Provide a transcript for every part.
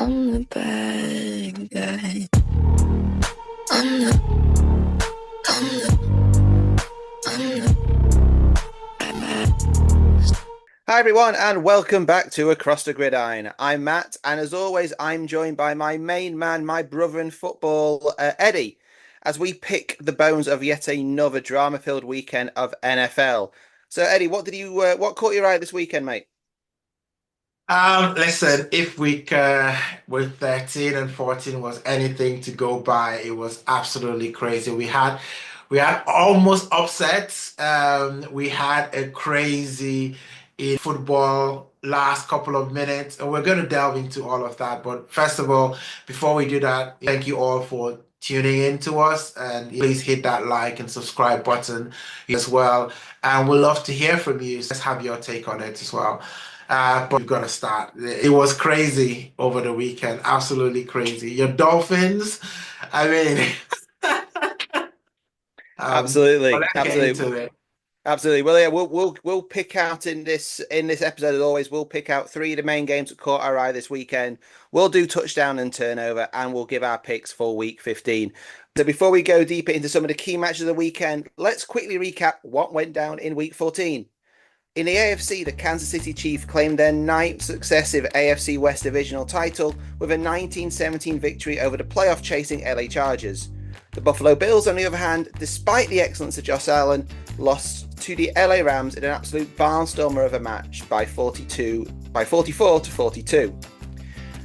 I'm the bad guy. I'm the, I'm the bad. Hi everyone, and welcome back to Across the Gridiron. I'm Matt, and as always, I'm joined by my main man, my brother in football, Eddie, as we pick the bones of yet another drama-filled weekend of NFL. So, Eddie, what caught your eye this weekend, mate? Listen, if week with 13 and 14 was anything to go by, it was absolutely crazy. We had almost upsets. We had a crazy in football last couple of minutes, and we're going to delve into all of that. But first of all, before we do that, thank you all for tuning in to us, and please hit that like and subscribe button as well. And we'd love to hear from you. So let's have your take on it as well. But we've got to start. It was crazy over the weekend, absolutely crazy. Your Dolphins, I mean, but Absolutely, let's get absolutely. into it. Absolutely. Well, yeah, we'll pick out in this episode as always. We'll pick out three of the main games that caught our eye this weekend. We'll do touchdown and turnover, and we'll give our picks for Week 15. So before we go deeper into some of the key matches of the weekend, let's quickly recap what went down in Week 14. In the AFC, the Kansas City Chiefs claimed their ninth successive AFC West divisional title with a 19-17 victory over the playoff-chasing LA Chargers. The Buffalo Bills, on the other hand, despite the excellence of Josh Allen, lost to the LA Rams in an absolute barnstormer of a match by 44 to 42.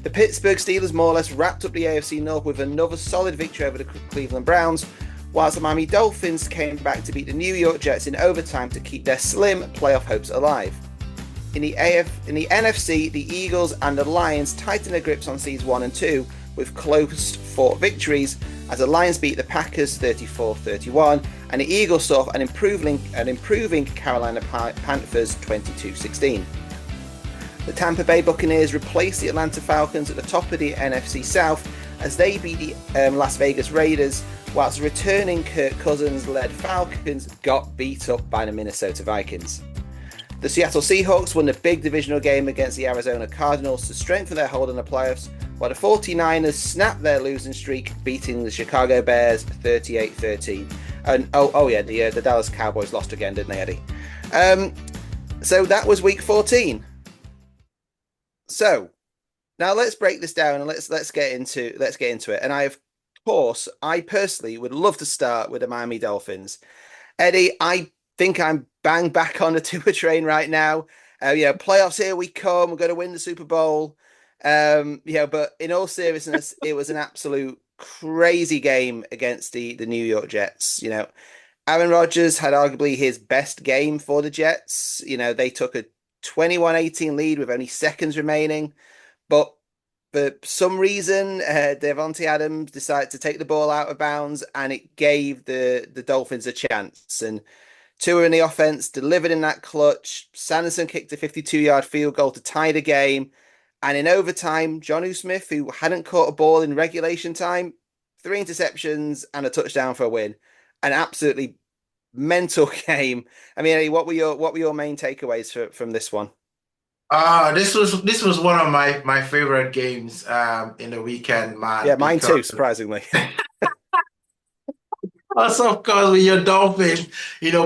The Pittsburgh Steelers more or less wrapped up the AFC North with another solid victory over the Cleveland Browns, whilst the Miami Dolphins came back to beat the New York Jets in overtime to keep their slim playoff hopes alive. In the NFC, the Eagles and the Lions tightened their grips on seeds 1 and 2 with close fought victories as the Lions beat the Packers 34-31 and the Eagles saw an improving Carolina Panthers 22-16. The Tampa Bay Buccaneers replaced the Atlanta Falcons at the top of the NFC South as they beat the Las Vegas Raiders, whilst returning Kirk Cousins led Falcons got beat up by the Minnesota Vikings. The Seattle Seahawks won the big divisional game against the Arizona Cardinals to strengthen their hold on the playoffs, while the 49ers snapped their losing streak, beating the Chicago Bears 38-13. And the Dallas Cowboys lost again, didn't they, Eddie? So that was Week 14. So now let's break this down and let's get into it. And of course, I personally would love to start with the Miami Dolphins. Eddie, I think I'm bang back on the Tua train right now. Playoffs, here we come. We're going to win the Super Bowl. But in all seriousness, it was an absolute crazy game against the New York Jets. Aaron Rodgers had arguably his best game for the Jets. They took a 21-18 lead with only seconds remaining, but for some reason, Devontae Adams decided to take the ball out of bounds, and it gave the Dolphins a chance. And Tua in the offense delivered in that clutch. Sanderson kicked a 52-yard field goal to tie the game. And in overtime, Jonnu Smith, who hadn't caught a ball in regulation time, 3 interceptions and a touchdown for a win. An absolutely mental game. I mean, Eddie, what were your main takeaways from this one? This was one of my favorite games in the weekend, man. Yeah, mine too, Because surprisingly. also, of course, with your Dolphins,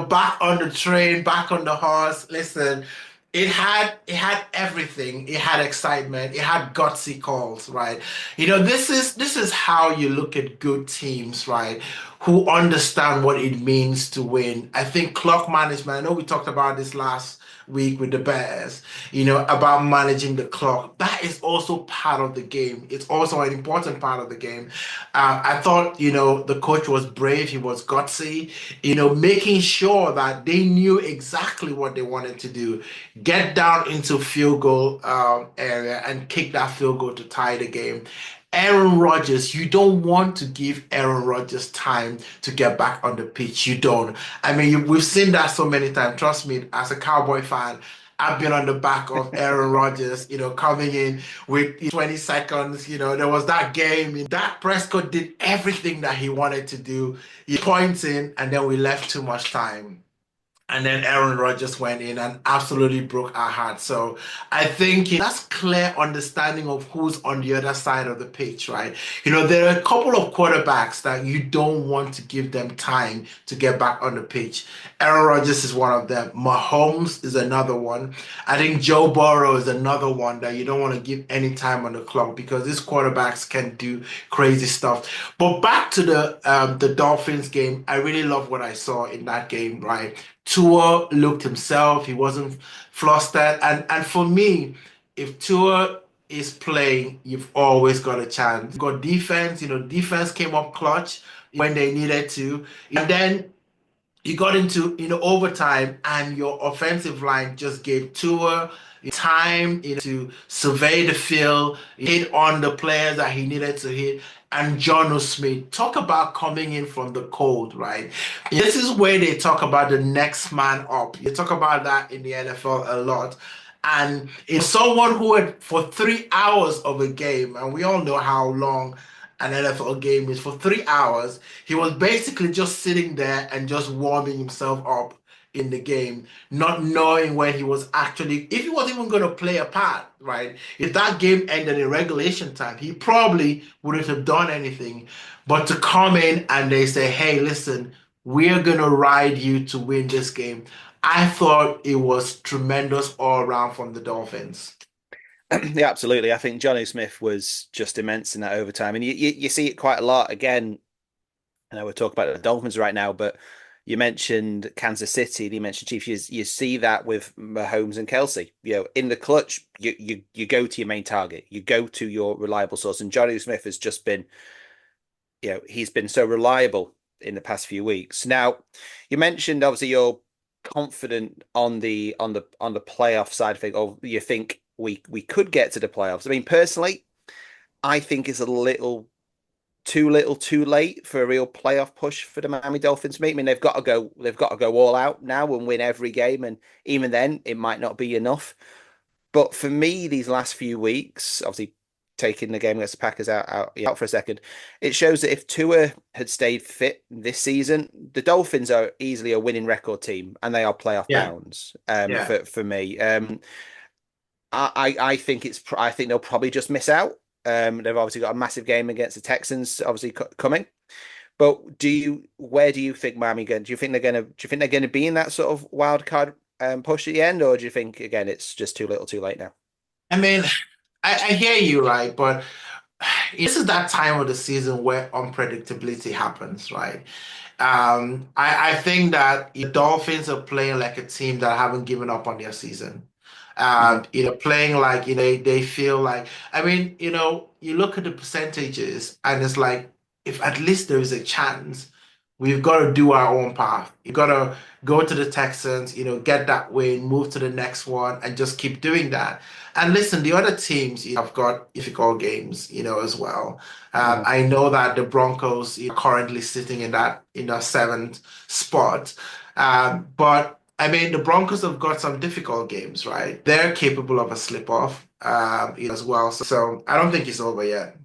back on the train, back on the horse. Listen, it had everything. It had excitement. It had gutsy calls, right? This is how you look at good teams, right? Who understand what it means to win. I think clock management. I know we talked about this last week with the Bears, about managing the clock. That is also part of the game. It's also an important part of the game. I thought, the coach was brave. He was gutsy, making sure that they knew exactly what they wanted to do. Get down into field goal area and kick that field goal to tie the game. Aaron Rodgers, you don't want to give Aaron Rodgers time to get back on the pitch. You don't. I mean, we've seen that so many times. Trust me, as a Cowboy fan, I've been on the back of Aaron Rodgers, coming in with 20 seconds. There was that game. Dak Prescott did everything that he wanted to do. He points in, and then we left too much time. And then Aaron Rodgers went in and absolutely broke our hearts. So I think that's clear understanding of who's on the other side of the pitch, right? There are a couple of quarterbacks that you don't want to give them time to get back on the pitch. Aaron Rodgers is one of them. Mahomes is another one. I think Joe Burrow is another one that you don't want to give any time on the clock because these quarterbacks can do crazy stuff. But back to the Dolphins game, I really love what I saw in that game, right? Tua looked himself. He wasn't flustered. And for me, if Tua is playing, you've always got a chance. You got defense. Defense came up clutch when they needed to. And then you got into overtime, and your offensive line just gave Tua time to survey the field, hit on the players that he needed to hit. And John Smith, talk about coming in from the cold, right? This is where they talk about the next man up. You talk about that in the NFL a lot. And it's someone who had for 3 hours of a game, and we all know how long an NFL game is. For 3 hours, he was basically just sitting there and just warming himself up in the game, not knowing when he was actually, if he was even going to play a part, right? If that game ended in regulation time, he probably wouldn't have done anything. But to come in and they say, hey, listen, we're going to ride you to win this game. I thought it was tremendous all around from the Dolphins. Yeah, absolutely. I think Johnny Smith was just immense in that overtime, and you see it quite a lot. Again, I know we're talking about the Dolphins right now, but you mentioned Kansas City, you mentioned Chiefs. You see that with Mahomes and Kelsey. In the clutch, you go to your main target, you go to your reliable source, and Johnny Smith has just been, he's been so reliable in the past few weeks. Now, you mentioned obviously you're confident on the playoff side of things, or you think we could get to the playoffs. I mean, personally, I think it's a little too late for a real playoff push for the Miami Dolphins. I mean, they've got to go all out now and win every game, and even then, it might not be enough. But for me, these last few weeks, obviously taking the game against the Packers out for a second, it shows that if Tua had stayed fit this season, the Dolphins are easily a winning record team, and they are playoff Yeah, bounds. yeah. For me, I think they'll probably just miss out. They've obviously got a massive game against the Texans, obviously coming. But where do you think Miami going? Do you think they're gonna be in that sort of wild card push at the end, or do you think again it's just too little, too late now? I mean, I hear you, right? But this is that time of the season where unpredictability happens, right? I think that the Dolphins are playing like a team that haven't given up on their season. Hmm. Playing like, they feel like, I mean, you look at the percentages and it's like, if at least there is a chance, we've got to do our own path. You got to go to the Texans, get that win, move to the next one, and just keep doing that. And listen, the other teams have got difficult games, as well. Hmm. I know that the Broncos are currently sitting in the seventh spot, but I mean the Broncos have got some difficult games, right? They're capable of a slip off, as well. So I don't think it's over yet.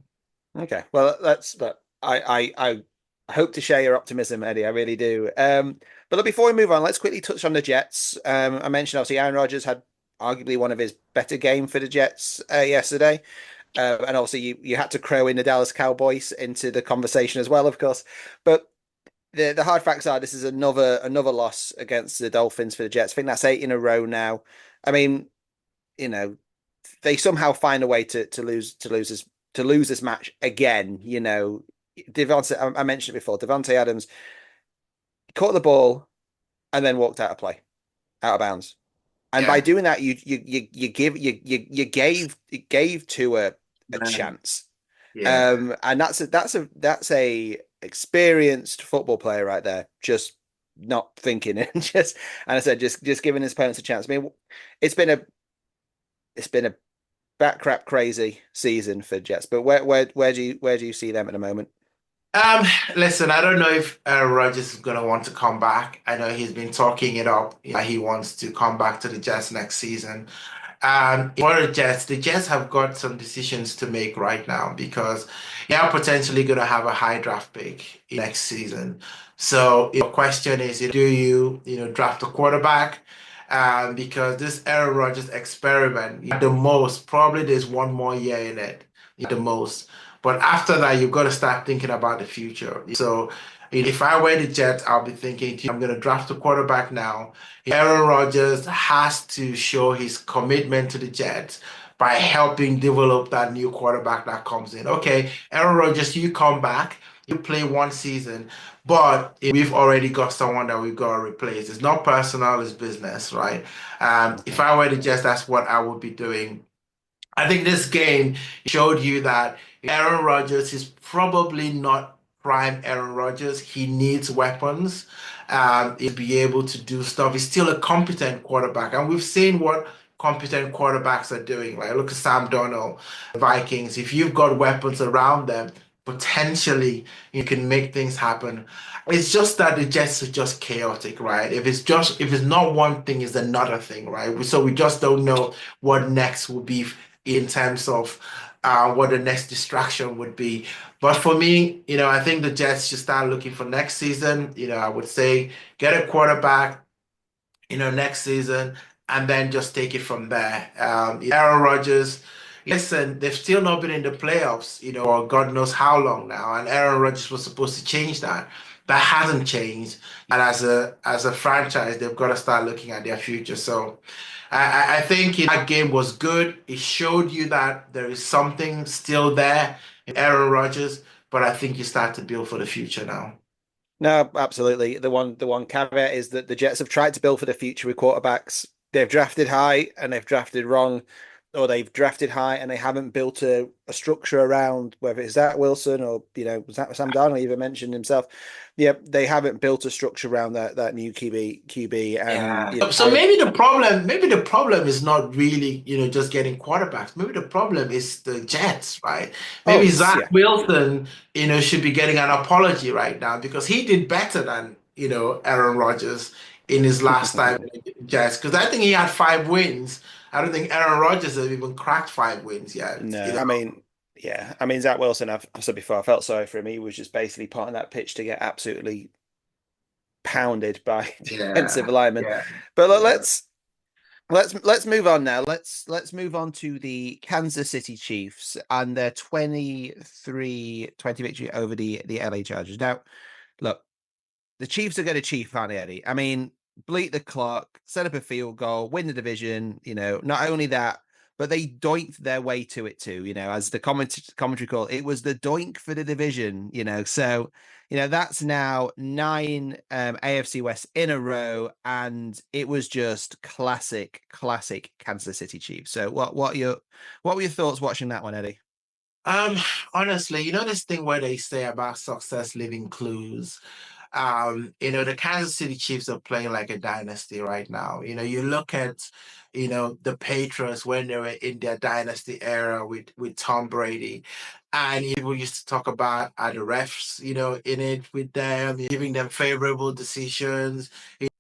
Okay, well but I hope to share your optimism, Eddie. I really do. But look, before we move on, let's quickly touch on the Jets. I mentioned obviously Aaron Rodgers had arguably one of his better game for the Jets yesterday. And obviously you had to crow in the Dallas Cowboys into the conversation as well, of course. But the hard facts are this is another loss against the Dolphins for the Jets. I think that's 8 in a row now. I mean, you know, they somehow find a way to lose this match again. Devontae, I mentioned it before, Devontae Adams caught the ball and then walked out of bounds. And by Yeah. doing that, you gave to a Man. chance. Yeah. And that's a experienced football player right there, just not thinking and and I said just giving his opponents a chance. I mean, it's been a it's been a bat crap crazy season for Jets, but where do you see them at the moment? Um, Listen, I don't know if Rodgers is gonna want to come back. I know he's been talking it up. He wants to come back to the Jets next season. For the Jets have got some decisions to make right now because they are potentially going to have a high draft pick next season. So your question is, do you draft a quarterback? Because this Aaron Rodgers experiment, at the most, probably there's one more year in it, at the most. But after that, you've got to start thinking about the future. So if I were the Jets, I'll be thinking, I'm going to draft a quarterback now. Aaron Rodgers has to show his commitment to the Jets by helping develop that new quarterback that comes in. Okay, Aaron Rodgers, you come back, you play one season, but we've already got someone that we've got to replace. It's not personal, it's business, right? If I were the Jets, that's what I would be doing. I think this game showed you that Aaron Rodgers is probably not prime Aaron Rodgers. He needs weapons to be able to do stuff. He's still a competent quarterback, and we've seen what competent quarterbacks are doing. Like look at Sam Darnold, Vikings. If you've got weapons around them, potentially you can make things happen. It's just that the Jets are just chaotic, right? If it's not one thing, it's another thing, right? So we just don't know what next will be in terms of what the next distraction would be. But for me, I think the Jets should start looking for next season. I would say get a quarterback, next season, and then just take it from there. Aaron Rodgers, listen, they've still not been in the playoffs, for God knows how long now, and Aaron Rodgers was supposed to change that. That hasn't changed, and as a franchise, they've got to start looking at their future. So, I think that game was good. It showed you that there is something still there in Aaron Rodgers, but I think you start to build for the future now. No, absolutely. The one caveat is that the Jets have tried to build for the future with quarterbacks. They've drafted high and they've drafted wrong, or they've drafted high and they haven't built a structure around whether it's Zach Wilson or Sam Darnold even mentioned himself. Yeah, they haven't built a structure around that new QB and Yeah. So maybe the problem is not really, just getting quarterbacks. Maybe the problem is the Jets, right? oh Maybe it's Zach yeah. Wilson, should be getting an apology right now because he did better than, Aaron Rodgers in his last time in the Jets. Because I think he had 5 wins. I don't think Aaron Rodgers has even cracked 5 wins yet. No, I mean, yeah, I mean Zach Wilson. I've said before, I felt sorry for him. He was just basically put on that pitch to get absolutely pounded by defensive Yeah, linemen. yeah, But yeah. let's move on now. Let's move on to the Kansas City Chiefs and their 23-20 victory over the LA Chargers. Now, look, the Chiefs are going to chief, aren't they, Eddie? I mean, bleed the clock, set up a field goal, win the division. Not only that, but they doinked their way to it too. As the commentary called, it was the doink for the division. So that's now 9 AFC West in a row, and it was just classic Kansas City Chiefs. So what were your thoughts watching that one, Eddie? Um, Honestly, this thing where they say about success leaving clues. The Kansas City Chiefs are playing like a dynasty right now. You look at, the Patriots when they were in their dynasty era with Tom Brady, and people used to talk about the refs, in it with them, giving them favorable decisions.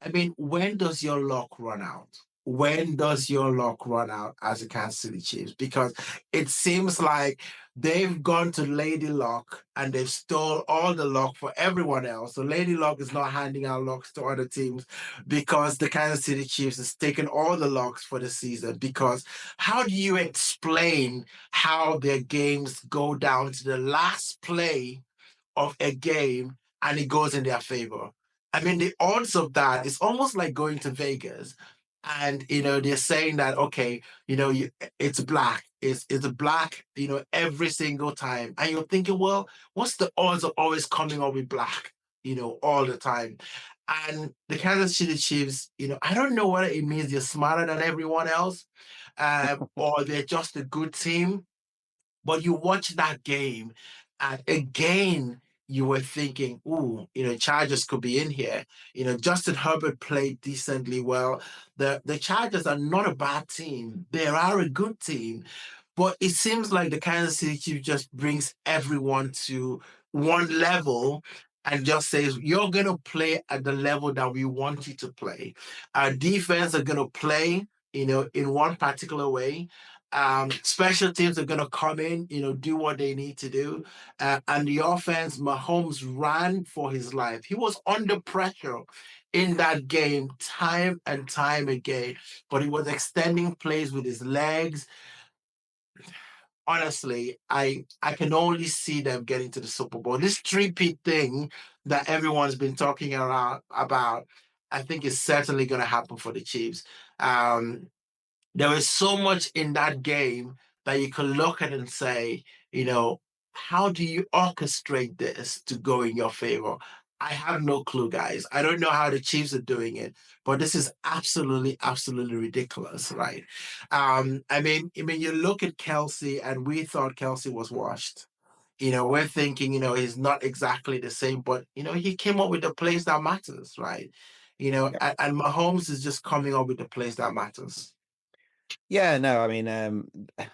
I mean, when does your luck run out? When does your luck run out as a Kansas City Chiefs? Because it seems like they've gone to Lady Luck and they've stole all the luck for everyone else. So Lady Luck is not handing out locks to other teams because the Kansas City Chiefs has taken all the locks for the season. Because how do you explain how their games go down to the last play of a game and it goes in their favor? I mean, the odds of that is almost like going to Vegas and they're saying that okay, it's black, it's a black, every single time, and you're thinking, well, what's the odds of always coming up with black, all the time? And the Kansas City Chiefs, I don't know whether it means they're smarter than everyone else, or they're just a good team, but you watch that game, and again, you were thinking, ooh, Chargers could be in here. Justin Herbert played decently well. The Chargers are not a bad team. They are a good team. But it seems like the Kansas City Chiefs just brings everyone to one level and just says, you're going to play at the level that we want you to play. Our defense are going to play in one particular way. Special teams are going to come in, do what they need to do. And the offense, Mahomes ran for his life. He was under pressure in that game time and time again, but he was extending plays with his legs. Honestly, I can only see them getting to the Super Bowl. This three-peat thing that everyone's been talking around about, I think is certainly going to happen for the Chiefs. Um, there is so much in that game that you can look at and say, how do you orchestrate this to go in your favor? I have no clue, guys. I don't know how the Chiefs are doing it, but this is absolutely, absolutely ridiculous, right? I mean, you look at Kelsey, and we thought Kelsey was washed. We're thinking, he's not exactly the same, but he came up with the plays that matters, right? Yep. And Mahomes is just coming up with the plays that matters. Yeah, no, I mean,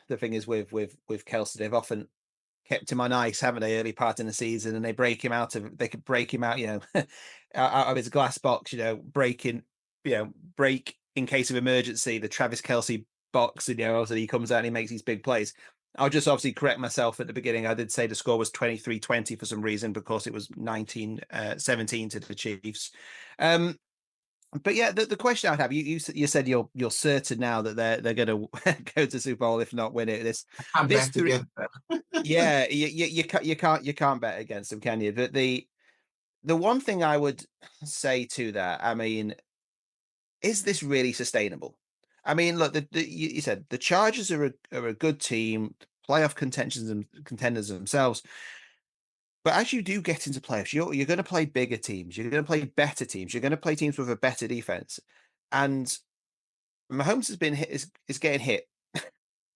the thing is with Kelsey, they've often kept him on ice, haven't they, early part in the season, and they could break him out, out of his glass box, break in case of emergency, the Travis Kelsey box, obviously he comes out and he makes these big plays. I'll just obviously correct myself at the beginning. I did say the score was 23-20 for some reason, because it was 19-17 to the Chiefs. But yeah, the question I would have, you said you're certain now that they're going to go to Super Bowl, if not win it. I'm This back three, again. yeah, you can't bet against them, can you? But the one thing I would say to that, I mean, is this really sustainable? I mean, look, you said the Chargers are a good team, playoff contenders themselves. But as you do get into playoffs, you're going to play bigger teams, you're going to play better teams, you're going to play teams with a better defense, and Mahomes has been hit, is getting hit,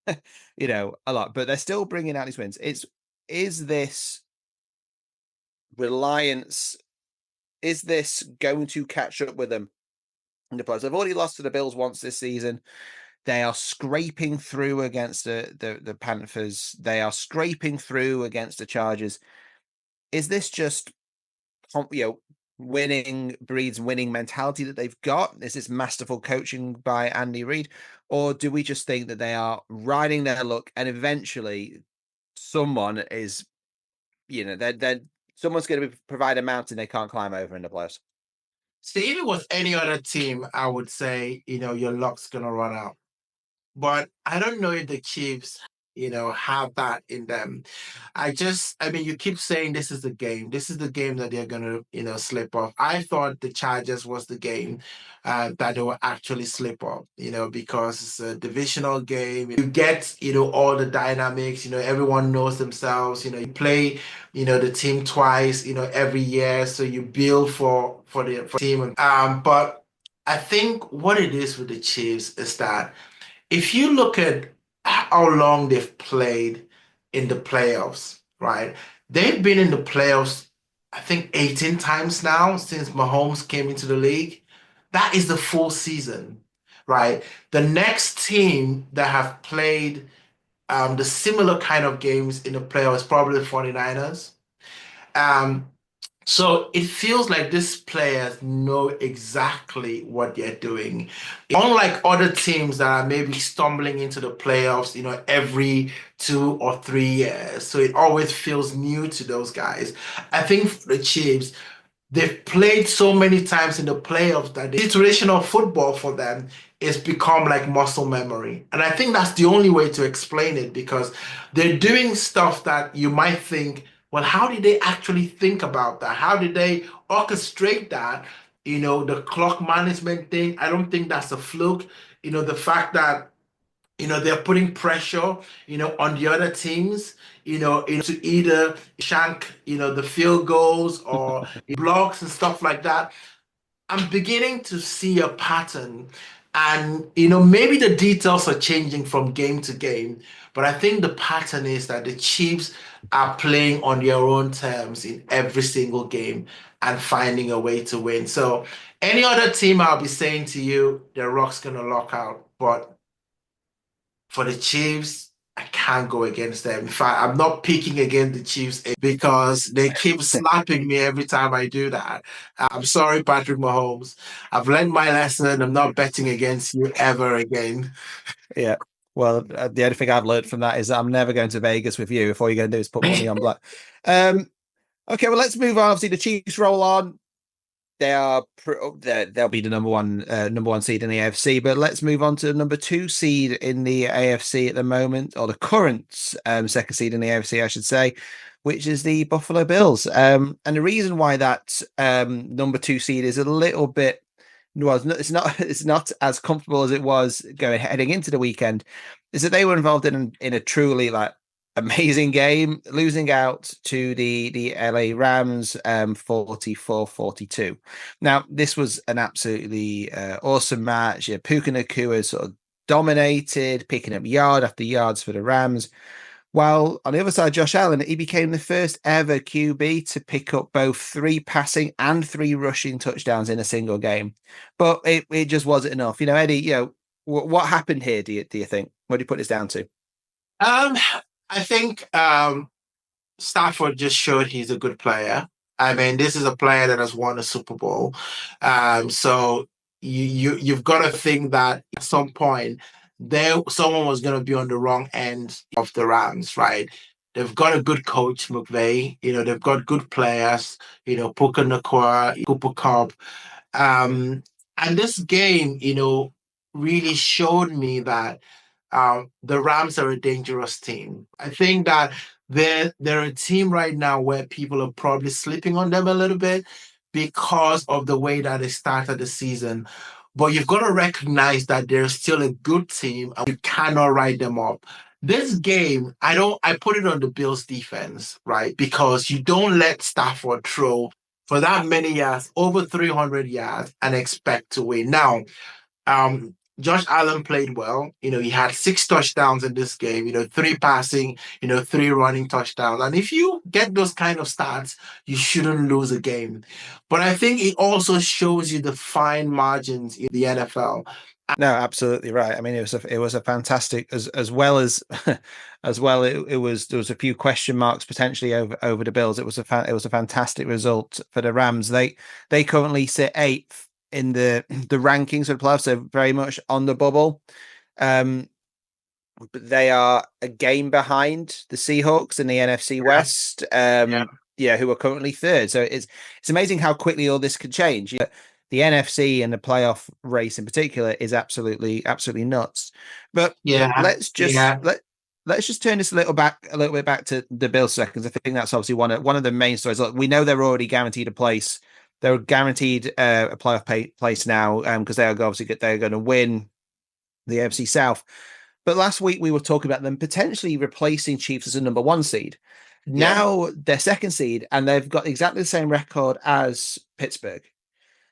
a lot, but they're still bringing out these wins. Is this reliance? Is this going to catch up with them in the playoffs? They've already lost to the Bills once this season. They are scraping through against the Panthers. They are scraping through against the Chargers. Is this just winning breeds winning mentality that they've got? Is this masterful coaching by Andy Reid, or do we just think that they are riding their luck and eventually someone is, they're someone's going to provide a mountain they can't climb over in the playoffs? See, if it was any other team, I would say, your luck's gonna run out. But I don't know if the Chiefs, have that in them. I mean, you keep saying this is the game. This is the game that they're gonna, slip off. I thought the Chargers was the game that they will actually slip off, because it's a divisional game. You get, all the dynamics, everyone knows themselves, you play, the team twice, every year. So you build for the team. But I think what it is with the Chiefs is that if you look at how long they've played in the playoffs, right? They've been in the playoffs, I think, 18 times now since Mahomes came into the league. That is the full season, right? The next team that have played the similar kind of games in the playoffs, probably the 49ers. Um, so it feels like these players know exactly what they're doing. Unlike other teams that are maybe stumbling into the playoffs, every 2 or 3 years. So it always feels new to those guys. I think for the Chiefs, they've played so many times in the playoffs that the situational football for them is become like muscle memory. And I think that's the only way to explain it, because they're doing stuff that you might think, well, how did they actually think about that? How did they orchestrate that? The clock management thing, I don't think that's a fluke. The fact that they're putting pressure, on the other teams, to either shank, the field goals or blocks and stuff like that. I'm beginning to see a pattern. And, maybe the details are changing from game to game, but I think the pattern is that the Chiefs are playing on their own terms in every single game and finding a way to win. So any other team, I'll be saying to you, the Rock's gonna lock out. But for the Chiefs, I can't go against them. In fact, I'm not picking against the Chiefs because they keep slapping me every time I do that. I'm sorry, Patrick Mahomes. I've learned my lesson. I'm not betting against you ever again. Yeah. Well, the only thing I've learned from that is that I'm never going to Vegas with you if all you're going to do is put money on black. Okay, well, let's move on. Obviously, the Chiefs roll on. They'll be the number one seed in the AFC, but let's move on to the number 2 seed in the AFC at the moment, or the current second seed in the AFC, I should say, which is the Buffalo Bills. And the reason why that number 2 seed is a little bit, well, it's not as comfortable as it was heading into the weekend, is that they were involved in a truly like amazing game, losing out to the LA Rams 44-42. Now, this was an absolutely awesome match. Puka Nacua sort of dominated, picking up yard after yards for the Rams. While on the other side, Josh Allen, he became the first ever QB to pick up both 3 passing and 3 rushing touchdowns in a single game. But it just wasn't enough. Eddie, what happened here, do you think? What do you put this down to? I think Stafford just showed he's a good player. I mean, this is a player that has won a Super Bowl. So you've got to think that at some point someone was going to be on the wrong end of the Rams, right? They've got a good coach, McVay. They've got good players. Puka Nacua, Cooper Kupp. And this game, really showed me that the Rams are a dangerous team. I think that they're a team right now where people are probably sleeping on them a little bit because of the way that they started the season. But you've got to recognize that they're still a good team and you cannot write them up. This game, I put it on the Bills defense, right? Because you don't let Stafford throw for that many yards, over 300 yards, and expect to win. Now, Josh Allen played well. He had 6 touchdowns in this game, 3 passing, 3 running touchdowns. And if you get those kind of stats, you shouldn't lose a game. But I think it also shows you the fine margins in the NFL. No, absolutely right. I mean, it was a fantastic as well as as well. There was a few question marks potentially over the Bills. It was a fantastic result for the Rams. They currently sit 8th in the rankings for the playoffs, so very much on the bubble. But they are a game behind the Seahawks in the NFC West. Who are currently 3rd. So it's amazing how quickly all this could change. The NFC and the playoff race in particular is absolutely nuts. But let's just turn this a little bit back to the Bills seconds. I think that's obviously one of the main stories. Look, we know they're already guaranteed a place. They're guaranteed a playoff place now because they're going to win the AFC South. But last week we were talking about them potentially replacing Chiefs as a number 1 seed. Now they're 2nd seed and they've got exactly the same record as Pittsburgh.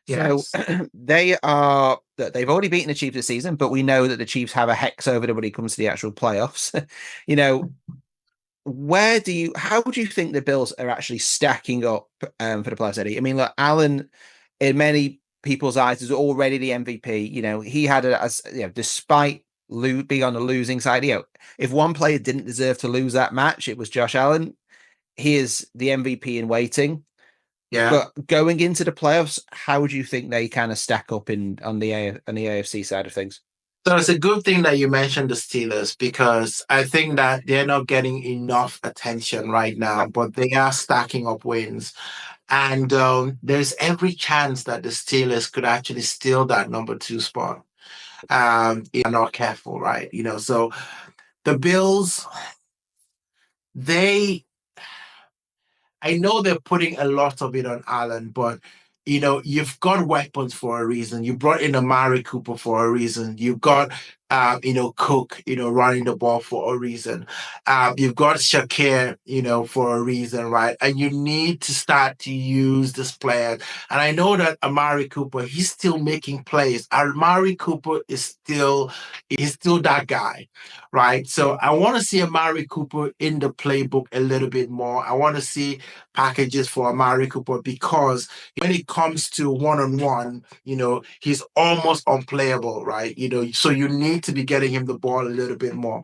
Yes. So they've already beaten the Chiefs this season, but we know that the Chiefs have a hex over them when it comes to the actual playoffs. How would you think the Bills are actually stacking up for the playoffs, Eddie? I mean, look, Allen, in many people's eyes, is already the MVP. He had despite being on the losing side, if one player didn't deserve to lose that match, it was Josh Allen. He is the MVP in waiting. Yeah. But going into the playoffs, how would you think they kind of stack up on the AFC side of things? So it's a good thing that you mentioned the Steelers because I think that they're not getting enough attention right now, but they are stacking up wins. And there's every chance that the Steelers could actually steal that number 2 spot if they're not careful, right? So the Bills, I know they're putting a lot of it on Allen, but you've got weapons for a reason. You brought in Amari Cooper for a reason. You've got Cook, running the ball for a reason. You've got Shakir, for a reason, right? And you need to start to use this player. And I know that Amari Cooper, he's still making plays. Amari Cooper is still that guy, right? So I want to see Amari Cooper in the playbook a little bit more. I want to see packages for Amari Cooper because when it comes to one-on-one, he's almost unplayable, right? So you need to be getting him the ball a little bit more.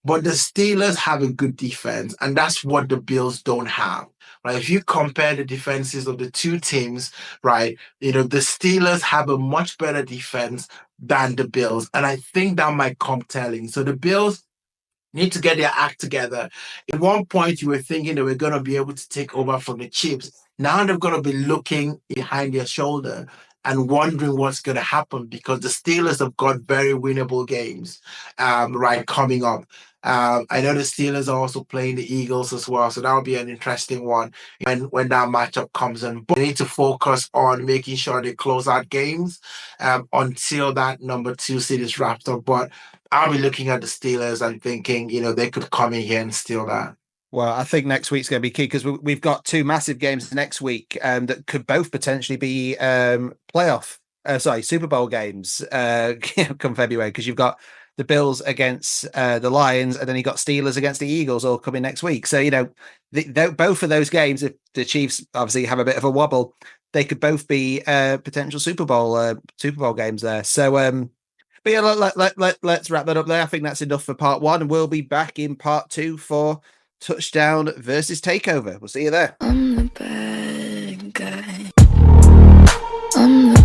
But the Steelers have a good defense, and that's what the Bills don't have. Right? If you compare the defenses of the two teams, right, the Steelers have a much better defense than the Bills, and I think that might come telling. So the Bills need to get their act together. At one point, you were thinking they were going to be able to take over from the Chiefs. Now they're going to be looking behind their shoulder and wondering what's going to happen because the Steelers have got very winnable games, right, coming up. I know the Steelers are also playing the Eagles as well, so that'll be an interesting one when that matchup comes in. But they need to focus on making sure they close out games until that number 2 seed is wrapped up. But I'll be looking at the Steelers and thinking, they could come in here and steal that. Well, I think next week's going to be key because we've got 2 massive games next week that could both potentially be Super Bowl games come February, because you've got the Bills against the Lions, and then you got Steelers against the Eagles all coming next week. So, both of those games, if the Chiefs obviously have a bit of a wobble, they could both be potential Super Bowl games there. So, but yeah, let's wrap that up there. I think that's enough for part 1, and we'll be back in part 2 for Touchdown versus Takeover. We'll see you there. I'm the bad guy. I'm the